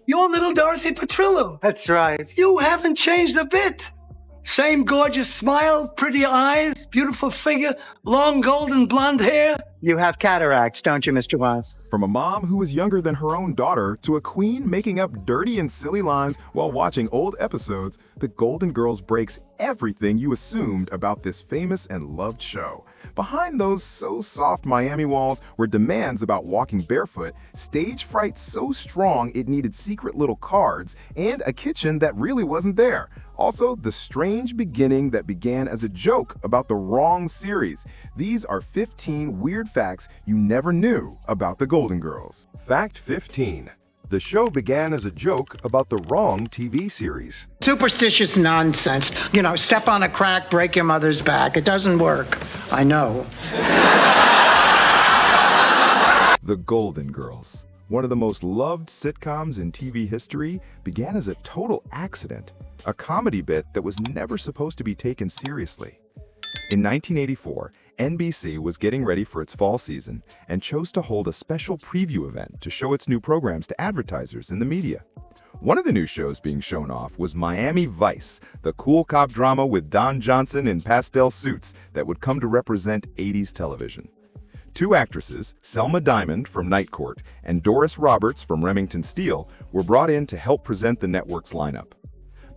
You're little Dorothy Petrillo. That's right. You haven't changed a bit. Same gorgeous smile, pretty eyes, beautiful figure, long golden blonde hair. You have cataracts, don't you, Mr. Wise? From a mom who was younger than her own daughter to a queen making up dirty and silly lines while watching old episodes, The Golden Girls breaks everything you assumed about this famous and loved show. Behind those so-soft Miami walls were demands about walking barefoot, stage fright so strong it needed secret little cards, and a kitchen that really wasn't there. Also, the strange beginning that began as a joke about the wrong series. These are 15 weird facts you never knew about the Golden Girls. Fact 15. The show began as a joke about the wrong TV series. Superstitious nonsense. You know, step on a crack, break your mother's back. It doesn't work. I know. The Golden Girls, one of the most loved sitcoms in TV history, began as a total accident, a comedy bit that was never supposed to be taken seriously. In 1984, NBC was getting ready for its fall season and chose to hold a special preview event to show its new programs to advertisers in the media. One of the new shows being shown off was Miami Vice, the cool cop drama with Don Johnson in pastel suits that would come to represent 80s television. Two actresses, Selma Diamond from Night Court and Doris Roberts from Remington Steele, were brought in to help present the network's lineup.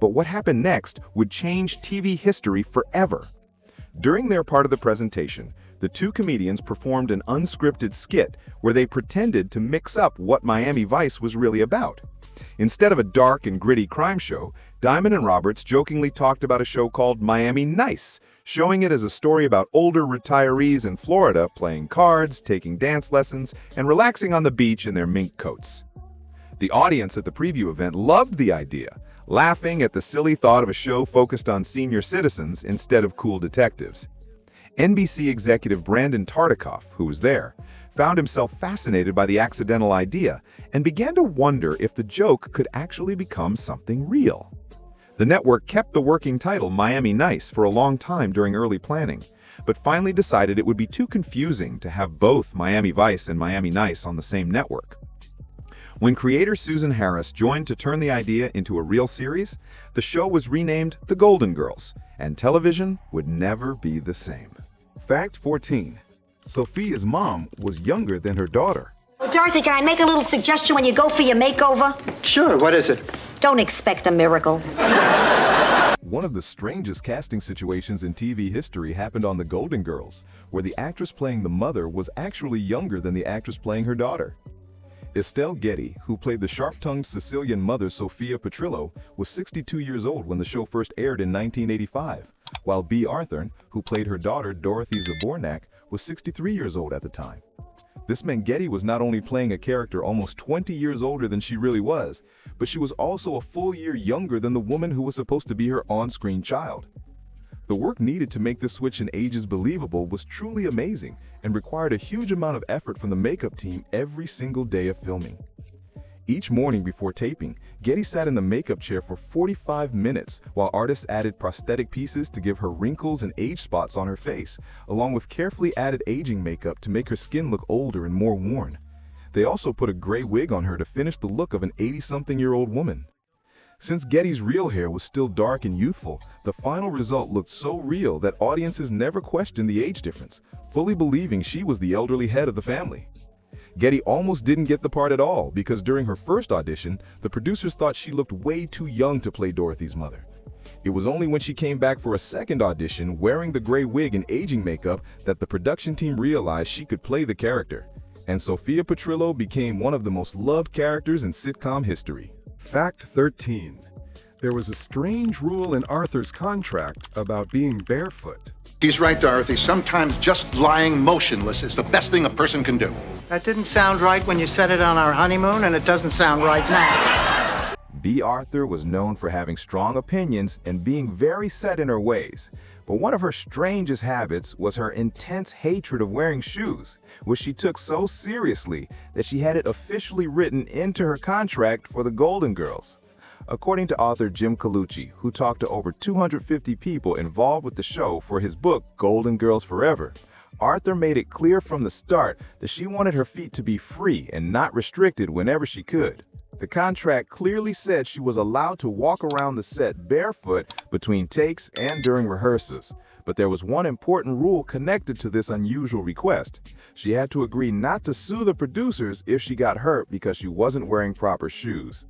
But what happened next would change TV history forever. During their part of the presentation, the two comedians performed an unscripted skit where they pretended to mix up what Miami Vice was really about. Instead of a dark and gritty crime show, Diamond and Roberts jokingly talked about a show called Miami Nice, showing it as a story about older retirees in Florida playing cards, taking dance lessons, and relaxing on the beach in their mink coats. The audience at the preview event loved the idea, laughing at the silly thought of a show focused on senior citizens instead of cool detectives. NBC executive Brandon Tartikoff, who was there, found himself fascinated by the accidental idea and began to wonder if the joke could actually become something real. The network kept the working title Miami Nice for a long time during early planning, but finally decided it would be too confusing to have both Miami Vice and Miami Nice on the same network. When creator Susan Harris joined to turn the idea into a real series, the show was renamed The Golden Girls, and television would never be the same. Fact 14. Sophia's mom was younger than her daughter. Dorothy, can I make a little suggestion when you go for your makeover? Sure, what is it? Don't expect a miracle. One of the strangest casting situations in TV history happened on The Golden Girls, where the actress playing the mother was actually younger than the actress playing her daughter. Estelle Getty, who played the sharp-tongued Sicilian mother Sophia Petrillo, was 62 years old when the show first aired in 1985, while Bea Arthur, who played her daughter Dorothy Zabornak, was 63 years old at the time. This meant Getty was not only playing a character almost 20 years older than she really was, but she was also a full year younger than the woman who was supposed to be her on-screen child. The work needed to make this switch in ages believable was truly amazing and required a huge amount of effort from the makeup team every single day of filming. Each morning before taping, Getty sat in the makeup chair for 45 minutes while artists added prosthetic pieces to give her wrinkles and age spots on her face, along with carefully added aging makeup to make her skin look older and more worn. They also put a gray wig on her to finish the look of an 80-something-year-old woman. Since Getty's real hair was still dark and youthful, the final result looked so real that audiences never questioned the age difference, fully believing she was the elderly head of the family. Getty almost didn't get the part at all because during her first audition, the producers thought she looked way too young to play Dorothy's mother. It was only when she came back for a second audition wearing the gray wig and aging makeup that the production team realized she could play the character. And Sophia Petrillo became one of the most loved characters in sitcom history. Fact 13. There was a strange rule in Arthur's contract about being barefoot. He's right, Dorothy. Sometimes just lying motionless is the best thing a person can do. That didn't sound right when you said it on our honeymoon, and it doesn't sound right now. Bea Arthur was known for having strong opinions and being very set in her ways. But one of her strangest habits was her intense hatred of wearing shoes, which she took so seriously that she had it officially written into her contract for the Golden Girls. According to author Jim Colucci, who talked to over 250 people involved with the show for his book Golden Girls Forever, Arthur made it clear from the start that she wanted her feet to be free and not restricted whenever she could. The contract clearly said she was allowed to walk around the set barefoot between takes and during rehearsals. But there was one important rule connected to this unusual request. She had to agree not to sue the producers if she got hurt because she wasn't wearing proper shoes.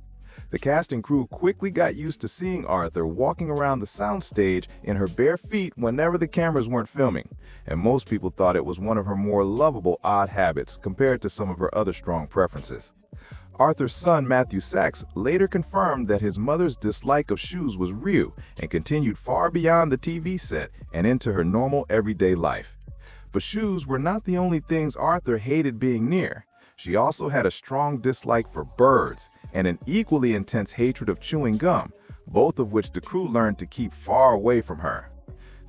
The cast and crew quickly got used to seeing Arthur walking around the soundstage in her bare feet whenever the cameras weren't filming, and most people thought it was one of her more lovable odd habits compared to some of her other strong preferences. Arthur's son, Matthew Sachs, later confirmed that his mother's dislike of shoes was real and continued far beyond the TV set and into her normal everyday life. But shoes were not the only things Arthur hated being near. She also had a strong dislike for birds and an equally intense hatred of chewing gum, both of which the crew learned to keep far away from her.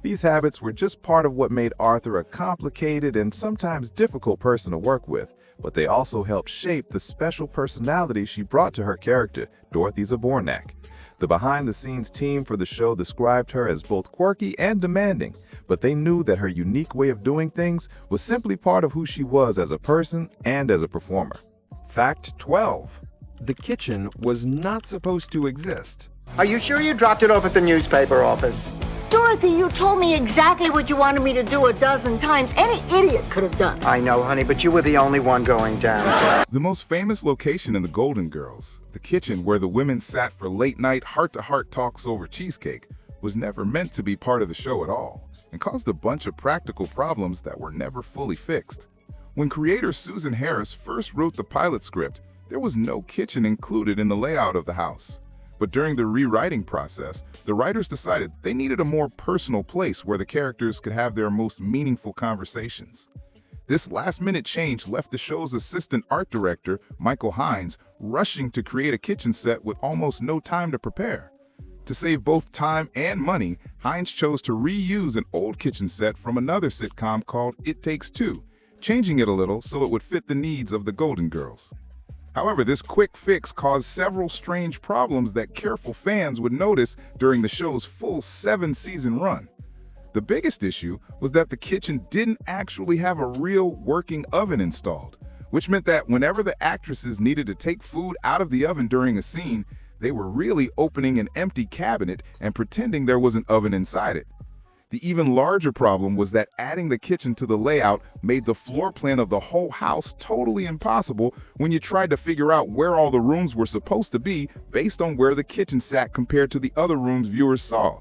These habits were just part of what made Arthur a complicated and sometimes difficult person to work with, but they also helped shape the special personality she brought to her character, Dorothy Zabornak. The behind-the-scenes team for the show described her as both quirky and demanding, but they knew that her unique way of doing things was simply part of who she was as a person and as a performer. Fact 12. The kitchen was not supposed to exist. Are you sure you dropped it off at the newspaper office? Dorothy, you told me exactly what you wanted me to do a dozen times. Any idiot could have done. I know, honey, but you were the only one going down. The most famous location in the Golden Girls, the kitchen where the women sat for late-night heart-to-heart talks over cheesecake, was never meant to be part of the show at all, and caused a bunch of practical problems that were never fully fixed. When creator Susan Harris first wrote the pilot script, there was no kitchen included in the layout of the house. But during the rewriting process, the writers decided they needed a more personal place where the characters could have their most meaningful conversations. This last-minute change left the show's assistant art director, Michael Hines, rushing to create a kitchen set with almost no time to prepare. To save both time and money, Hines chose to reuse an old kitchen set from another sitcom called It Takes Two, changing it a little so it would fit the needs of the Golden Girls. However, this quick fix caused several strange problems that careful fans would notice during the show's full 7-season run. The biggest issue was that the kitchen didn't actually have a real working oven installed, which meant that whenever the actresses needed to take food out of the oven during a scene, they were really opening an empty cabinet and pretending there was an oven inside it. The even larger problem was that adding the kitchen to the layout made the floor plan of the whole house totally impossible when you tried to figure out where all the rooms were supposed to be based on where the kitchen sat compared to the other rooms viewers saw.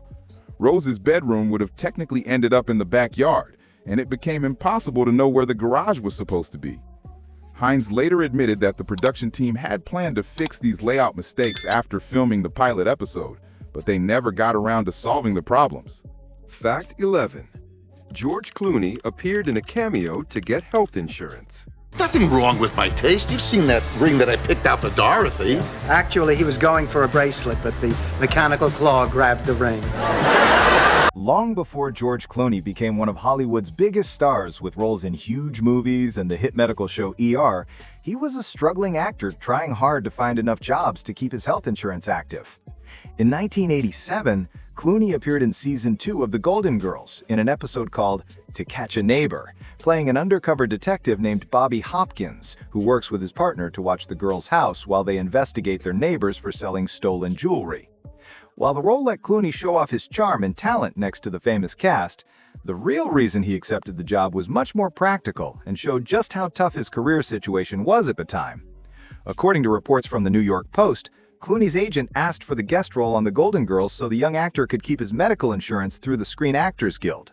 Rose's bedroom would have technically ended up in the backyard, and it became impossible to know where the garage was supposed to be. Hines later admitted that the production team had planned to fix these layout mistakes after filming the pilot episode, but they never got around to solving the problems. Fact 11. George Clooney appeared in a cameo to get health insurance. Nothing wrong with my taste. You've seen that ring that I picked out for Dorothy. Actually, he was going for a bracelet, but the mechanical claw grabbed the ring. Long before George Clooney became one of Hollywood's biggest stars with roles in huge movies and the hit medical show ER, he was a struggling actor trying hard to find enough jobs to keep his health insurance active. In 1987, Clooney appeared in Season 2 of The Golden Girls in an episode called To Catch a Neighbor, playing an undercover detective named Bobby Hopkins, who works with his partner to watch the girls' house while they investigate their neighbors for selling stolen jewelry. While the role let Clooney show off his charm and talent next to the famous cast, the real reason he accepted the job was much more practical and showed just how tough his career situation was at the time. According to reports from the New York Post, Clooney's agent asked for the guest role on The Golden Girls so the young actor could keep his medical insurance through the Screen Actors Guild.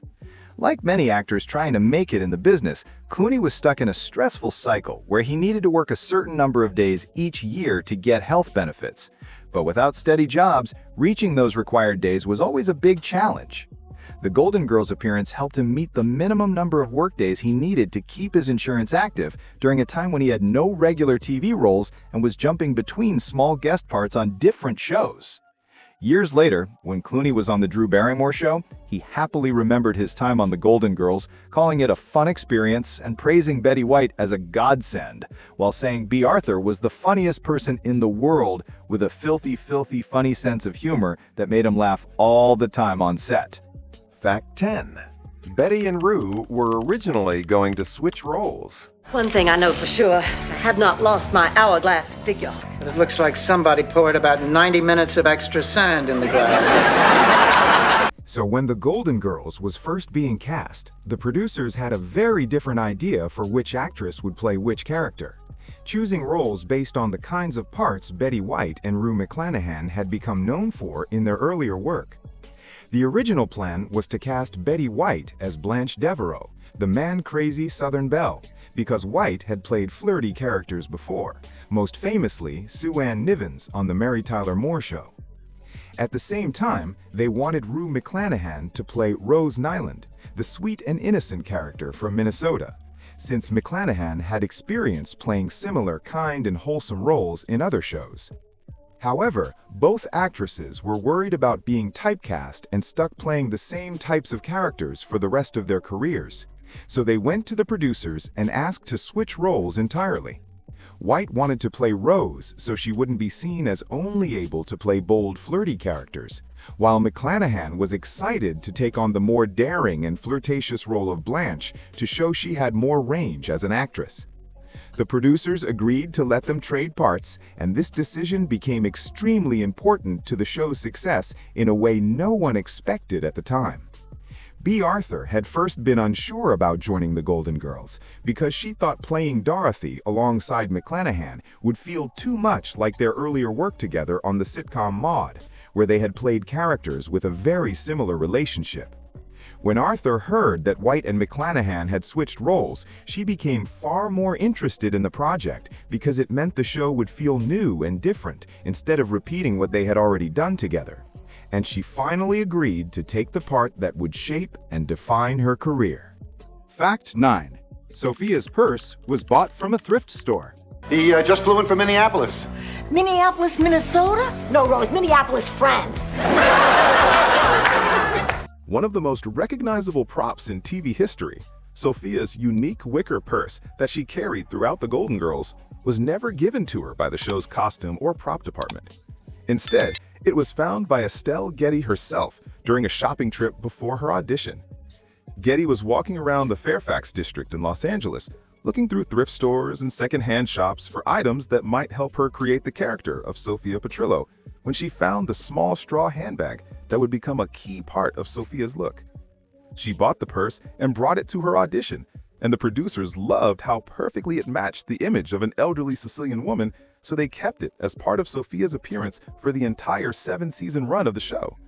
Like many actors trying to make it in the business, Clooney was stuck in a stressful cycle where he needed to work a certain number of days each year to get health benefits. But without steady jobs, reaching those required days was always a big challenge. The Golden Girls appearance helped him meet the minimum number of workdays he needed to keep his insurance active during a time when he had no regular TV roles and was jumping between small guest parts on different shows. Years later, when Clooney was on The Drew Barrymore Show, he happily remembered his time on The Golden Girls, calling it a fun experience and praising Betty White as a godsend, while saying Bea Arthur was the funniest person in the world with a filthy funny sense of humor that made him laugh all the time on set. Fact 10. Betty and Rue were originally going to switch roles. One thing I know for sure, I have not lost my hourglass figure. But it looks like somebody poured about 90 minutes of extra sand in the glass. So when The Golden Girls was first being cast, the producers had a very different idea for which actress would play which character, choosing roles based on the kinds of parts Betty White and Rue McClanahan had become known for in their earlier work. The original plan was to cast Betty White as Blanche Devereaux, the man-crazy Southern belle, because White had played flirty characters before, most famously Sue Ann Nivens on The Mary Tyler Moore Show. At the same time, they wanted Rue McClanahan to play Rose Nyland, the sweet and innocent character from Minnesota, since McClanahan had experience playing similar kind and wholesome roles in other shows. However, both actresses were worried about being typecast and stuck playing the same types of characters for the rest of their careers, so they went to the producers and asked to switch roles entirely. White wanted to play Rose so she wouldn't be seen as only able to play bold, flirty characters, while McClanahan was excited to take on the more daring and flirtatious role of Blanche to show she had more range as an actress. The producers agreed to let them trade parts, and this decision became extremely important to the show's success in a way no one expected at the time. Bea Arthur had first been unsure about joining the Golden Girls because she thought playing Dorothy alongside McClanahan would feel too much like their earlier work together on the sitcom Maude, where they had played characters with a very similar relationship. When Arthur heard that White and McClanahan had switched roles, she became far more interested in the project because it meant the show would feel new and different instead of repeating what they had already done together. And she finally agreed to take the part that would shape and define her career. Fact 9. Sophia's purse was bought from a thrift store. He just flew in from Minneapolis. Minneapolis, Minnesota? No, Rose, Minneapolis, France. One of the most recognizable props in TV history, Sophia's unique wicker purse that she carried throughout The Golden Girls, was never given to her by the show's costume or prop department. Instead, it was found by Estelle Getty herself during a shopping trip before her audition. Getty was walking around the Fairfax district in Los Angeles, looking through thrift stores and secondhand shops for items that might help her create the character of Sophia Petrillo, when she found the small straw handbag that would become a key part of Sophia's look. She bought the purse and brought it to her audition, and the producers loved how perfectly it matched the image of an elderly Sicilian woman, so they kept it as part of Sophia's appearance for the entire 7-season run of the show.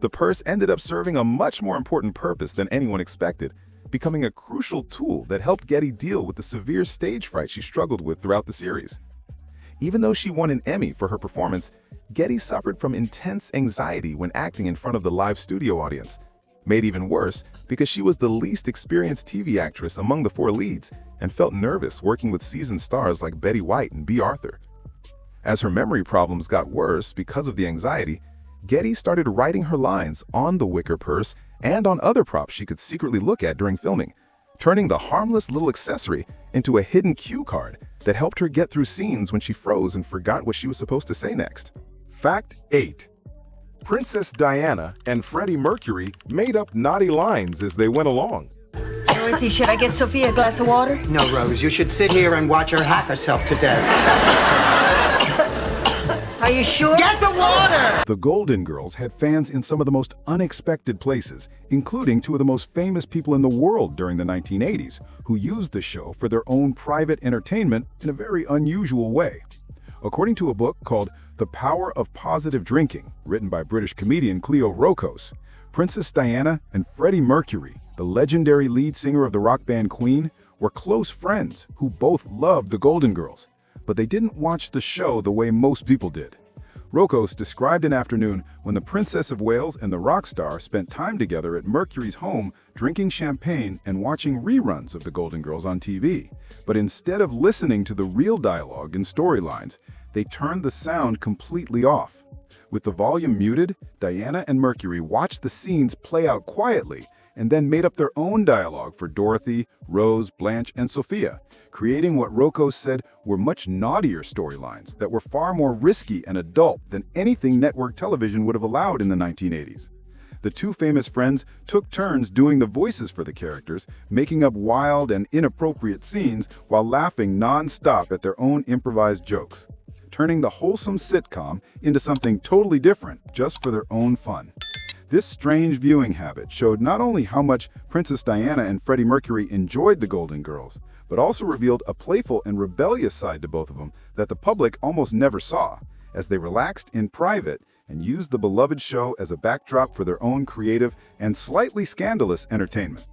The purse ended up serving a much more important purpose than anyone expected, becoming a crucial tool that helped Getty deal with the severe stage fright she struggled with throughout the series. Even though she won an Emmy for her performance, Getty suffered from intense anxiety when acting in front of the live studio audience, made even worse because she was the least experienced TV actress among the 4 leads and felt nervous working with seasoned stars like Betty White and Bea Arthur. As her memory problems got worse because of the anxiety, Getty started writing her lines on the wicker purse and on other props she could secretly look at during filming, turning the harmless little accessory into a hidden cue card that helped her get through scenes when she froze and forgot what she was supposed to say next. Fact 8. Princess Diana and Freddie Mercury made up naughty lines as they went along. Dorothy, should I get Sophia a glass of water? No, Rose, you should sit here and watch her hack herself to death. Are you sure? Get the water! The Golden Girls had fans in some of the most unexpected places, including 2 of the most famous people in the world during the 1980s, who used the show for their own private entertainment in a very unusual way. According to a book called The Power of Positive Drinking, written by British comedian Cleo Rokos, Princess Diana and Freddie Mercury, the legendary lead singer of the rock band Queen, were close friends who both loved the Golden Girls, but they didn't watch the show the way most people did. Rokos described an afternoon when the Princess of Wales and the rock star spent time together at Mercury's home drinking champagne and watching reruns of the Golden Girls on TV. But instead of listening to the real dialogue and storylines, they turned the sound completely off. With the volume muted, Diana and Mercury watched the scenes play out quietly and then made up their own dialogue for Dorothy, Rose, Blanche, and Sophia, creating what Rokos said were much naughtier storylines that were far more risky and adult than anything network television would have allowed in the 1980s. The two famous friends took turns doing the voices for the characters, making up wild and inappropriate scenes while laughing non-stop at their own improvised jokes, turning the wholesome sitcom into something totally different just for their own fun. This strange viewing habit showed not only how much Princess Diana and Freddie Mercury enjoyed the Golden Girls, but also revealed a playful and rebellious side to both of them that the public almost never saw, as they relaxed in private and used the beloved show as a backdrop for their own creative and slightly scandalous entertainment.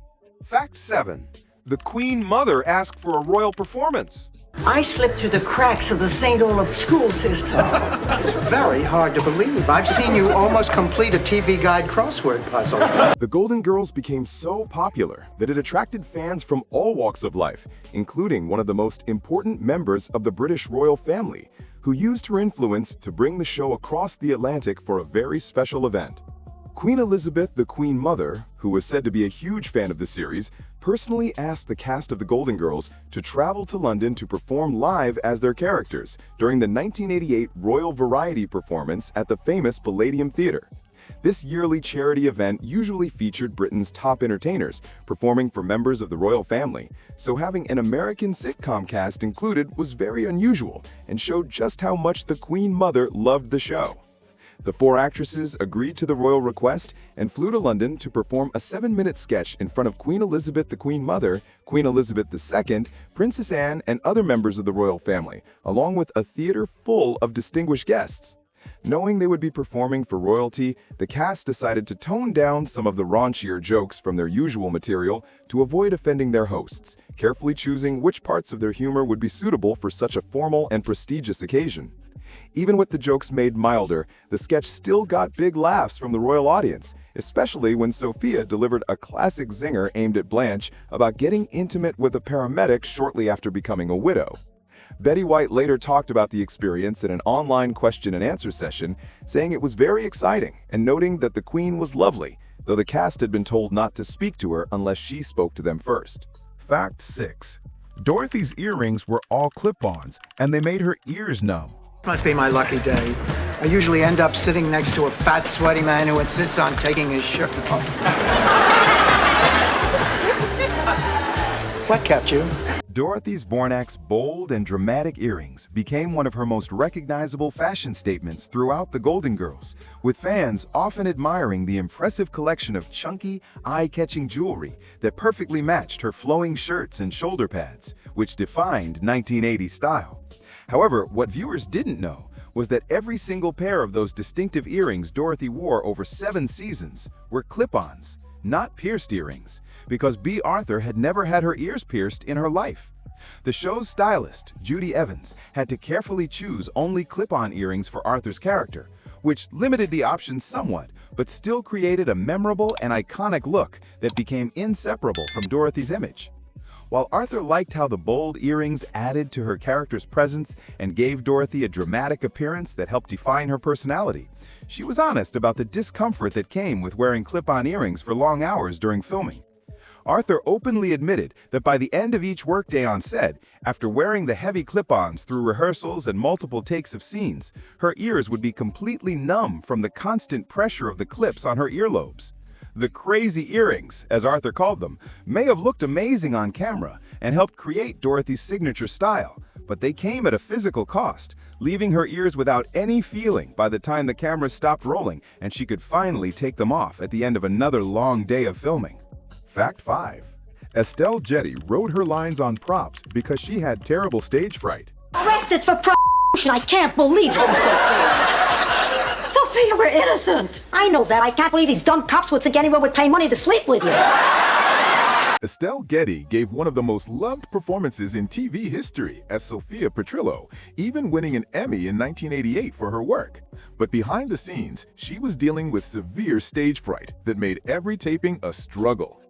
Fact 7. The Queen Mother asked for a royal performance. I slipped through the cracks of the St. Olaf school system. It's very hard to believe. I've seen you almost complete a TV Guide crossword puzzle. The Golden Girls became so popular that it attracted fans from all walks of life, including one of the most important members of the British royal family, who used her influence to bring the show across the Atlantic for a very special event. Queen Elizabeth, the Queen Mother, who was said to be a huge fan of the series, personally asked the cast of the Golden Girls to travel to London to perform live as their characters during the 1988 Royal Variety performance at the famous Palladium Theatre. This yearly charity event usually featured Britain's top entertainers performing for members of the royal family, so having an American sitcom cast included was very unusual and showed just how much the Queen Mother loved the show. The four actresses agreed to the royal request and flew to London to perform a 7-minute sketch in front of Queen Elizabeth the Queen Mother, Queen Elizabeth II, Princess Anne, and other members of the royal family, along with a theater full of distinguished guests. Knowing they would be performing for royalty, the cast decided to tone down some of the raunchier jokes from their usual material to avoid offending their hosts, carefully choosing which parts of their humor would be suitable for such a formal and prestigious occasion. Even with the jokes made milder, the sketch still got big laughs from the royal audience, especially when Sophia delivered a classic zinger aimed at Blanche about getting intimate with a paramedic shortly after becoming a widow. Betty White later talked about the experience in an online question-and-answer session, saying it was very exciting and noting that the Queen was lovely, though the cast had been told not to speak to her unless she spoke to them first. Fact 6. Dorothy's earrings were all clip-ons, and they made her ears numb. Must be my lucky day. I usually end up sitting next to a fat, sweaty man who insists on taking his shirt off. What kept you? Dorothy's Bornak's bold and dramatic earrings became one of her most recognizable fashion statements throughout the Golden Girls, with fans often admiring the impressive collection of chunky, eye-catching jewelry that perfectly matched her flowing shirts and shoulder pads, which defined 1980s style. However, what viewers didn't know was that every single pair of those distinctive earrings Dorothy wore over 7 seasons were clip-ons, not pierced earrings, because Bea Arthur had never had her ears pierced in her life. The show's stylist, Judy Evans, had to carefully choose only clip-on earrings for Arthur's character, which limited the options somewhat, but still created a memorable and iconic look that became inseparable from Dorothy's image. While Arthur liked how the bold earrings added to her character's presence and gave Dorothy a dramatic appearance that helped define her personality, she was honest about the discomfort that came with wearing clip-on earrings for long hours during filming. Arthur openly admitted that by the end of each workday on set, after wearing the heavy clip-ons through rehearsals and multiple takes of scenes, her ears would be completely numb from the constant pressure of the clips on her earlobes. The crazy earrings, as Arthur called them, may have looked amazing on camera and helped create Dorothy's signature style, but they came at a physical cost, leaving her ears without any feeling by the time the camera stopped rolling and she could finally take them off at the end of another long day of filming. Fact 5. Estelle Getty wrote her lines on props because she had terrible stage fright. Arrested for prostitution. I can't believe it, Sophia. Sophia, we're innocent. I know that. I can't believe these dumb cops would think anyone would pay money to sleep with you. Estelle Getty gave one of the most loved performances in TV history as Sophia Petrillo, even winning an Emmy in 1988 for her work. But behind the scenes, she was dealing with severe stage fright that made every taping a struggle.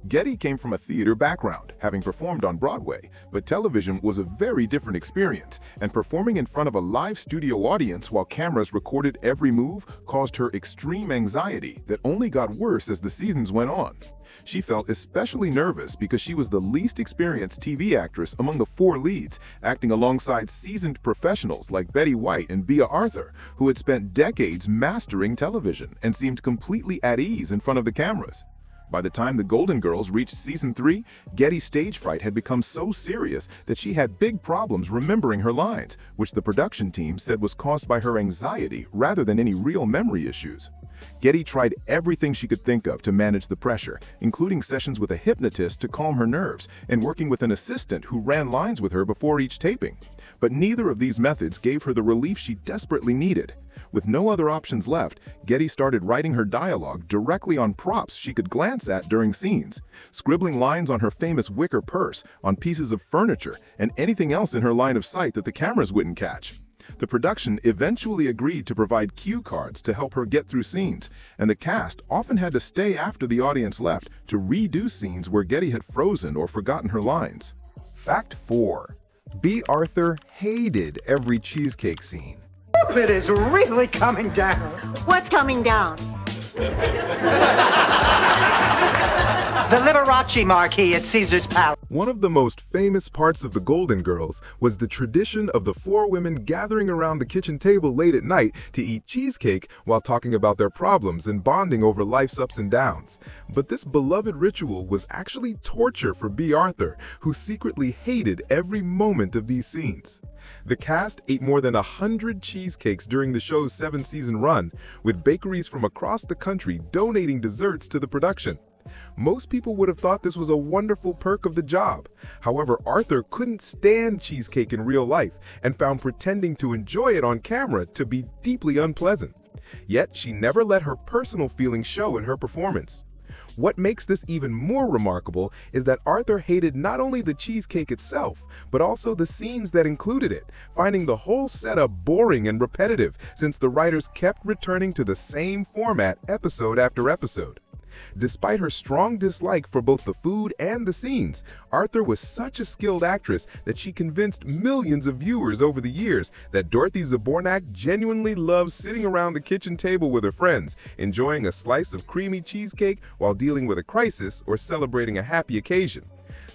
Getty came from a theater background, having performed on Broadway, but television was a very different experience, and performing in front of a live studio audience while cameras recorded every move caused her extreme anxiety that only got worse as the seasons went on. She felt especially nervous because she was the least experienced TV actress among the 4 leads, acting alongside seasoned professionals like Betty White and Bea Arthur, who had spent decades mastering television and seemed completely at ease in front of the cameras. By the time the Golden Girls reached season 3, Getty's stage fright had become so serious that she had big problems remembering her lines, which the production team said was caused by her anxiety rather than any real memory issues. Getty tried everything she could think of to manage the pressure, including sessions with a hypnotist to calm her nerves and working with an assistant who ran lines with her before each taping. But neither of these methods gave her the relief she desperately needed. With no other options left, Getty started writing her dialogue directly on props she could glance at during scenes, scribbling lines on her famous wicker purse, on pieces of furniture, and anything else in her line of sight that the cameras wouldn't catch. The production eventually agreed to provide cue cards to help her get through scenes, and the cast often had to stay after the audience left to redo scenes where Getty had frozen or forgotten her lines. Fact 4. Bea Arthur hated every cheesecake scene. It is really coming down. What's coming down? The Liberace marquee at Caesar's Palace. One of the most famous parts of the Golden Girls was the tradition of the 4 women gathering around the kitchen table late at night to eat cheesecake while talking about their problems and bonding over life's ups and downs. But this beloved ritual was actually torture for Bea Arthur, who secretly hated every moment of these scenes. The cast ate more than 100 cheesecakes during the show's 7-season run, with bakeries from across the country donating desserts to the production. Most people would have thought this was a wonderful perk of the job. However, Arthur couldn't stand cheesecake in real life and found pretending to enjoy it on camera to be deeply unpleasant. Yet, she never let her personal feelings show in her performance. What makes this even more remarkable is that Arthur hated not only the cheesecake itself, but also the scenes that included it, finding the whole setup boring and repetitive since the writers kept returning to the same format episode after episode. Despite her strong dislike for both the food and the scenes, Arthur was such a skilled actress that she convinced millions of viewers over the years that Dorothy Zbornak genuinely loves sitting around the kitchen table with her friends, enjoying a slice of creamy cheesecake while dealing with a crisis or celebrating a happy occasion.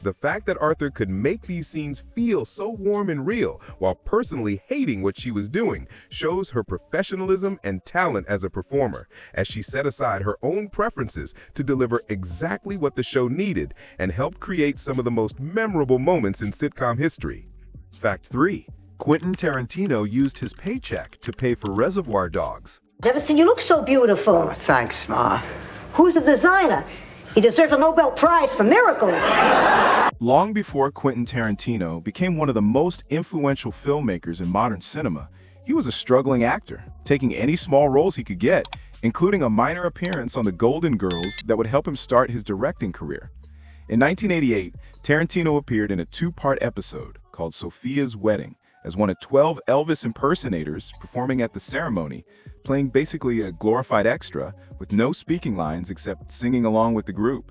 The fact that Arthur could make these scenes feel so warm and real while personally hating what she was doing shows her professionalism and talent as a performer, as she set aside her own preferences to deliver exactly what the show needed and help create some of the most memorable moments in sitcom history. Fact 3. Quentin Tarantino used his paycheck to pay for Reservoir Dogs. Never seen you look so beautiful. Oh, thanks, Ma. Who's the designer? He deserves a Nobel Prize for miracles. Long before Quentin Tarantino became one of the most influential filmmakers in modern cinema, he was a struggling actor, taking any small roles he could get, including a minor appearance on The Golden Girls that would help him start his directing career. In 1988, Tarantino appeared in a 2-part episode called Sophia's Wedding as one of 12 Elvis impersonators performing at the ceremony, playing basically a glorified extra with no speaking lines except singing along with the group.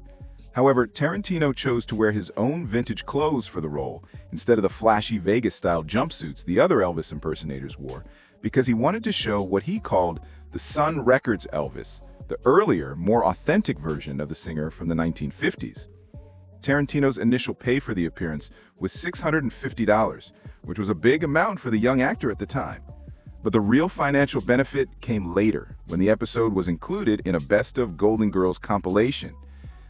However, Tarantino chose to wear his own vintage clothes for the role instead of the flashy Vegas-style jumpsuits the other Elvis impersonators wore, because he wanted to show what he called the Sun Records Elvis, the earlier, more authentic version of the singer from the 1950s. Tarantino's initial pay for the appearance was $650, which was a big amount for the young actor at the time. But the real financial benefit came later, when the episode was included in a Best of Golden Girls compilation.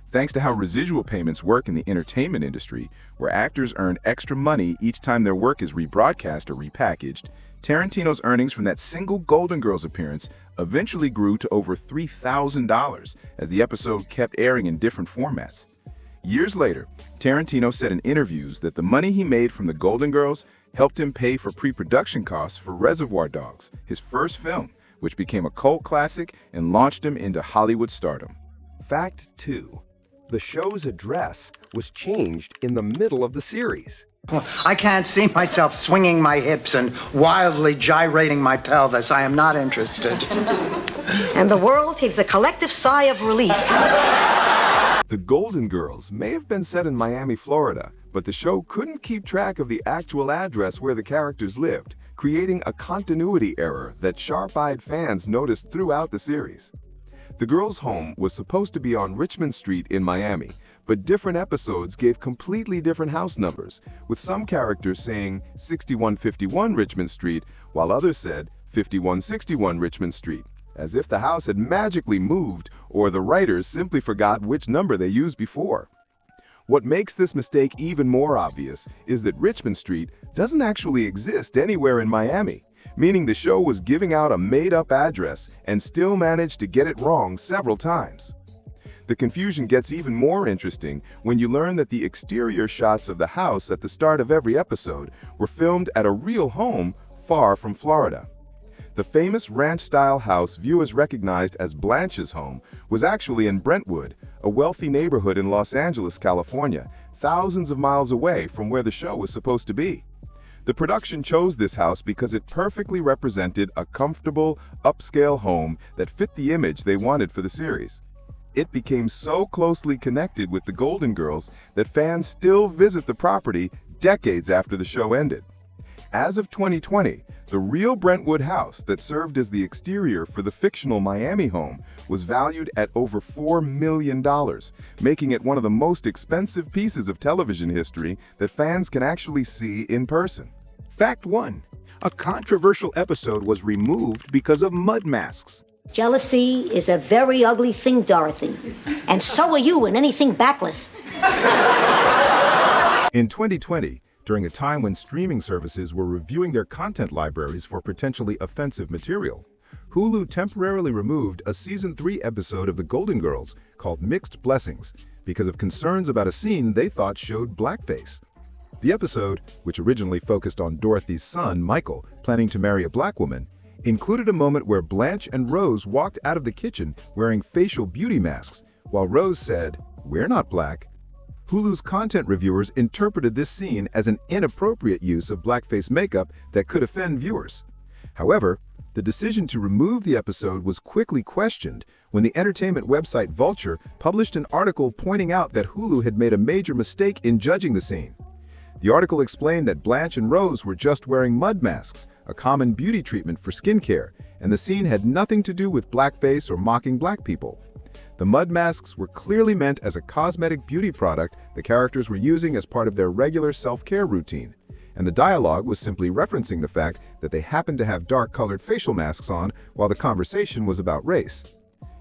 Thanks to how residual payments work in the entertainment industry, where actors earn extra money each time their work is rebroadcast or repackaged, Tarantino's earnings from that single Golden Girls appearance eventually grew to over $3,000 as the episode kept airing in different formats. Years later, Tarantino said in interviews that the money he made from the Golden Girls helped him pay for pre-production costs for Reservoir Dogs, his first film, which became a cult classic and launched him into Hollywood stardom. Fact 2. The show's address was changed in the middle of the series. I can't see myself swinging my hips and wildly gyrating my pelvis. I am not interested. And the world heaves a collective sigh of relief. The Golden Girls may have been set in Miami, Florida, but the show couldn't keep track of the actual address where the characters lived, creating a continuity error that sharp-eyed fans noticed throughout the series. The girls' home was supposed to be on Richmond Street in Miami, but different episodes gave completely different house numbers, with some characters saying 6151 Richmond Street, while others said 5161 Richmond Street, as if the house had magically moved or the writers simply forgot which number they used before. What makes this mistake even more obvious is that Richmond Street doesn't actually exist anywhere in Miami, meaning the show was giving out a made-up address and still managed to get it wrong several times. The confusion gets even more interesting when you learn that the exterior shots of the house at the start of every episode were filmed at a real home far from Florida. The famous ranch-style house viewers recognized as Blanche's home was actually in Brentwood, a wealthy neighborhood in Los Angeles, California, thousands of miles away from where the show was supposed to be. The production chose this house because it perfectly represented a comfortable, upscale home that fit the image they wanted for the series. It became so closely connected with the Golden Girls that fans still visit the property decades after the show ended. As of 2020, the real Brentwood house that served as the exterior for the fictional Miami home was valued at over $4 million, making it one of the most expensive pieces of television history that fans can actually see in person. Fact 1. A controversial episode was removed because of mud masks. Jealousy is a very ugly thing, Dorothy. And so are you in anything backless. In 2020, during a time when streaming services were reviewing their content libraries for potentially offensive material, Hulu temporarily removed a Season 3 episode of The Golden Girls called Mixed Blessings because of concerns about a scene they thought showed blackface. The episode, which originally focused on Dorothy's son, Michael, planning to marry a black woman, included a moment where Blanche and Rose walked out of the kitchen wearing facial beauty masks, while Rose said, "We're not black." Hulu's content reviewers interpreted this scene as an inappropriate use of blackface makeup that could offend viewers. However, the decision to remove the episode was quickly questioned when the entertainment website Vulture published an article pointing out that Hulu had made a major mistake in judging the scene. The article explained that Blanche and Rose were just wearing mud masks, a common beauty treatment for skincare, and the scene had nothing to do with blackface or mocking black people. The mud masks were clearly meant as a cosmetic beauty product the characters were using as part of their regular self-care routine, and the dialogue was simply referencing the fact that they happened to have dark-colored facial masks on while the conversation was about race.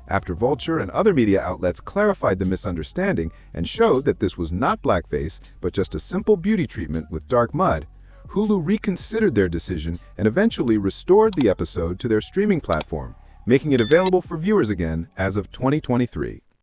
After Vulture and other media outlets clarified the misunderstanding and showed that this was not blackface, but just a simple beauty treatment with dark mud, Hulu reconsidered their decision and eventually restored the episode to their streaming platform, making it available for viewers again as of 2023.